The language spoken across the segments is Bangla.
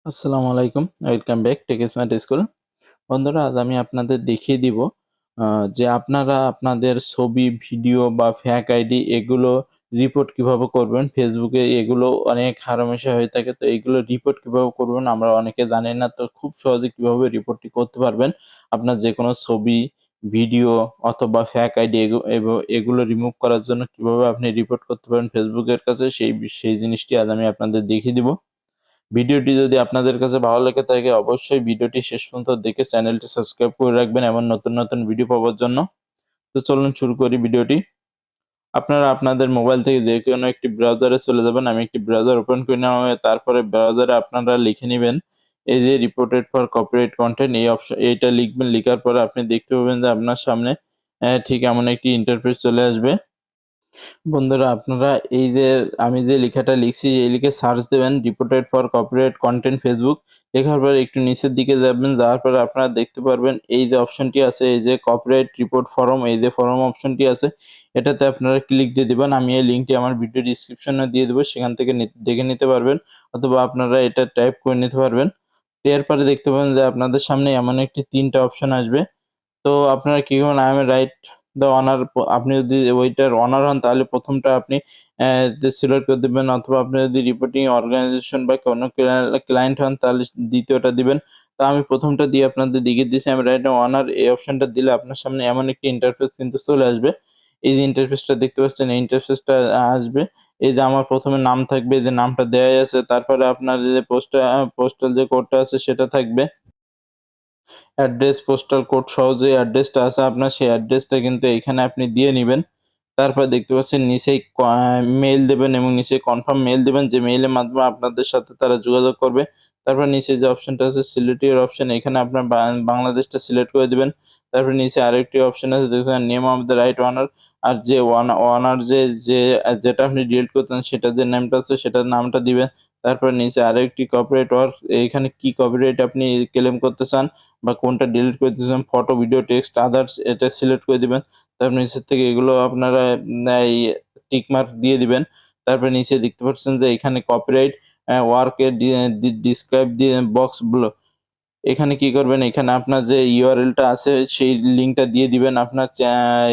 আসসালামু আলাইকুম। Welcome back Tech Smart School. বন্ধুরা, আজ আমি আপনাদের দেখিয়ে দিব যে আপনারা আপনাদের ছবি, ভিডিও বা ফেক আইডি এগুলো রিপোর্ট কিভাবে করবেন। ফেসবুকে এগুলো অনেক হারহমেশা হয়ে থাকে। তো এগুলো রিপোর্ট কিভাবে করবেন আমরা অনেকে জানি না। তো খুব সহজে কিভাবে রিপোর্টটি করতে পারবেন। আপনার যেকোনো ছবি, ভিডিও অথবা ফেক আইডি এগুলো রিমুভ করার জন্য কিভাবে আপনি রিপোর্ট করতে পারেন ফেসবুকের কাছে সেই জিনিসটি আজ আমি আপনাদের দেখিয়ে দিব। ভিডিওটি যদি আপনাদের কাছে ভালো লেগে থাকে অবশ্যই ভিডিওটি শেষ পর্যন্ত দেখে চ্যানেলটি সাবস্ক্রাইব করে রাখবেন এমন নতুন ভিডিও পাওয়ার জন্য। তো চলুন শুরু করি ভিডিওটি। আপনারা আপনাদের মোবাইল থেকে যেকোনো একটি ব্রাউজারে চলে যাবেন। আমি একটি ব্রাউজার ওপেন করে নিলাম। তারপরে ব্রাউজারে আপনারা লিখে নিবেন এই যে রিপোর্টেড ফর কপিরাইট কনটেন্ট এইটা লিখবেন। লিখার পরে আপনি দেখতে পাবেন যে আপনার সামনে ঠিক এমন একটি ইন্টারফেস চলে আসবে। বন্ধুরা, আপনারা এই যে আমি যে লেখাটা লিখছি এই লিখে সার্চ দেবেন reported for copyright content Facebook. লেখার পরে একটু নিচের দিকে যাবেন, যাওয়ার পরে আপনারা দেখতে পারবেন এই যে অপশনটি আছে, এই যে কপিরাইট রিপোর্ট ফরম, এই যে ফরম অপশনটি আছে এটাতে আপনারা ক্লিক দিয়ে দিবেন। আমি এই লিঙ্কটি আমার ভিডিও ডিসক্রিপশনে দিয়ে দেবো, সেখান থেকে দেখে নিতে পারবেন অথবা আপনারা এটা টাইপ করে নিতে পারবেন। এরপরে দেখতে পাবেন যে আপনাদের সামনে এমন একটি ৩টা অপশন আসবে। তো আপনারা কি করবেন, I am write the honour, আপনি যদি ওইটার অনার হন তাহলে ১ম টা আপনি সিলেক্ট করে দিবেন, অথবা আপনি যদি রিপোর্টিং অর্গানাইজেশন বা কোনো ক্লায়েন্ট হন তাহলে ২য় টা দিবেন। তো আমি ১ম টা দিয়ে আপনাদের দেখিয়ে দিয়েছি, I am write the honour. এই অপশনটা দিলে আপনার সামনে এমন একটি ইন্টারফেস কিন্তু চলে আসবে। এই যে ইন্টারফেসটা দেখতে পাচ্ছেন এই ইন্টারফেসটা আসবে। এই যে আমার ১ম এ নাম থাকবে, যে নামটা দেওয়াই আছে। তারপরে আপনার যে পোস্টাল যে কোডটা আছে সেটা থাকবে। অ্যাড্রেস, পোস্টাল কোড সহ যে অ্যাড্রেসটা আছে আপনার, সেই অ্যাড্রেসটা কিন্তু এইখানে আপনি দিয়ে নিবেন। তারপর দেখতে পাচ্ছেন নিচেই মেইল দেবেন এবং নিচে কনফার্ম মেইল দিবেন, যে মেইলের মাধ্যমে আপনাদের সাথে তারা যোগাযোগ করবে। তারপর নিচে যে অপশনটা আছে সিলেক্ট ইউর অপশন, এখানে আপনার বাংলাদেশটা সিলেক্ট করে দিবেন। তারপরে নিচে আরেকটি অপশন আছে দেখবেন নেম অফ দ্য রাইট ওনার, আর যে ওনার যেটা আপনি ডিলিট করতেন সেটার যে নেমটা আছে সেটার নামটা দিবেন। তারপরে নিচে আরেকটি কপিরাইট ওয়ার্ক, এইখানে কি কপিরাইট আপনি ক্লেম করতে চান বা কোনটা ডিলিট করে দিতে চান, ফটো, ভিডিও, টেক্সট, আদার্স এটা সিলেক্ট করে দিবেন। তারপর নিচের থেকে এগুলো আপনারা এই টিক মার্ক দিয়ে দিবেন। তারপরে নিচে দেখতে পাচ্ছেন যে এখানে কপিরাইট ওয়ার্ক এর ডিসক্রাইব দিয়ে বক্সগুলো, এখানে কি করবেন, এখানে আপনার যে URL টা আছে সেই লিঙ্কটা দিয়ে দিবেন। আপনার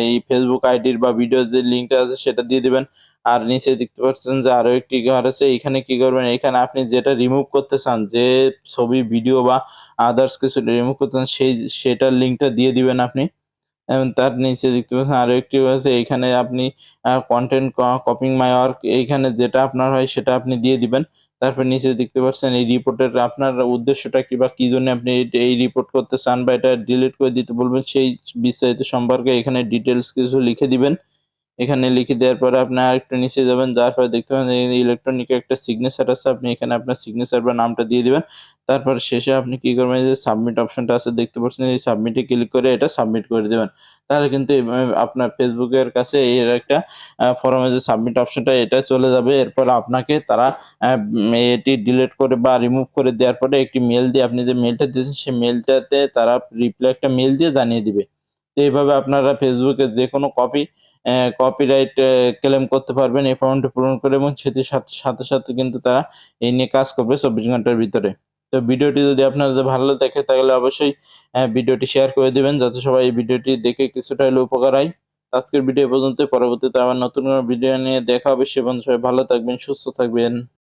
এই Facebook আইডির বা ভিডিওর যে লিঙ্কটা আছে সেটা দিয়ে দিবেন। আর নিচে দেখতে পাচ্ছেন যে আরো একটি ঘর আছে। এখানে কি করবেন, এখানে আপনি যেটা রিমুভ করতে চান, যে ছবি, ভিডিও বা আদার্স কিছু রিমুভ করতে চান সেটার লিঙ্কটা দিয়ে দিবেন আপনি। এবং তার নিচে দেখতে পাচ্ছেন আরো একটি আছে, এইখানে আপনি কনটেন্ট কপিং মাই ওয়ার্ক, এইখানে যেটা আপনার হয় সেটা আপনি দিয়ে দিবেন। তারপর নিচে দেখতে পাচ্ছেন এই রিপোর্টের আপনার উদ্দেশ্যটা কি বা কি জন্য আপনি এই রিপোর্ট করতে চান বা এটা ডিলিট করে দিতে বলবেন সেই বিস্তারিত সম্পর্কে এখানে ডিটেইলস কিছু লিখে দিবেন। এখানে লিখে দেওয়ার পরে আপনি আরেকটু নিচে যাবেন, যাওয়ার পরে দেখতে পাবেন এই ইলেকট্রনিক একটা সিগনেচার আছে, আপনি এখানে আপনার সিগনেচার বা নামটা দিয়ে দিবেন। তারপর শেষে আপনি কি করবেন, এই যে সাবমিট অপশনটা আছে দেখতে পাচ্ছেন, এই সাবমিটে ক্লিক করে এটা সাবমিট করে দিবেন। তাহলে কিন্তু আপনার ফেসবুকের কাছে এর একটা ফরমে যে সাবমিট অপশনটা এটা চলে যাবে। এরপর আপনাকে তারা এটি ডিলিট করে বা রিমুভ করে দেওয়ার পরে একটি মেইল দিয়ে, আপনি যে মেইলটা দিয়েছেন সেই মেইলটাতে তারা রিপ্লাই একটা মেইল দিয়ে জানিয়ে দিবে। তো এইভাবে আপনারা ফেসবুকের যেকোনো কপিরাইট ক্লেম করতে পারবেন এই ফর্মটি পূরণ করে, এবং সেটির সাথে কিন্তু তারা এই নিয়ে কাজ করবে ২৪ ঘন্টার ভিতরে। তো ভিডিওটি যদি আপনাদের ভালো দেখে তাহলে অবশ্যই ভিডিওটি শেয়ার করে দিবেন, যাতে সবাই এই ভিডিওটি দেখে কিছুটা হলেও উপকার হয়। আজকের ভিডিও এ পর্যন্তই। পরবর্তীতে আবার নতুন কোনো ভিডিও নিয়ে দেখা হবে। সে পর্যন্ত সবাই ভালো থাকবেন, সুস্থ থাকবেন।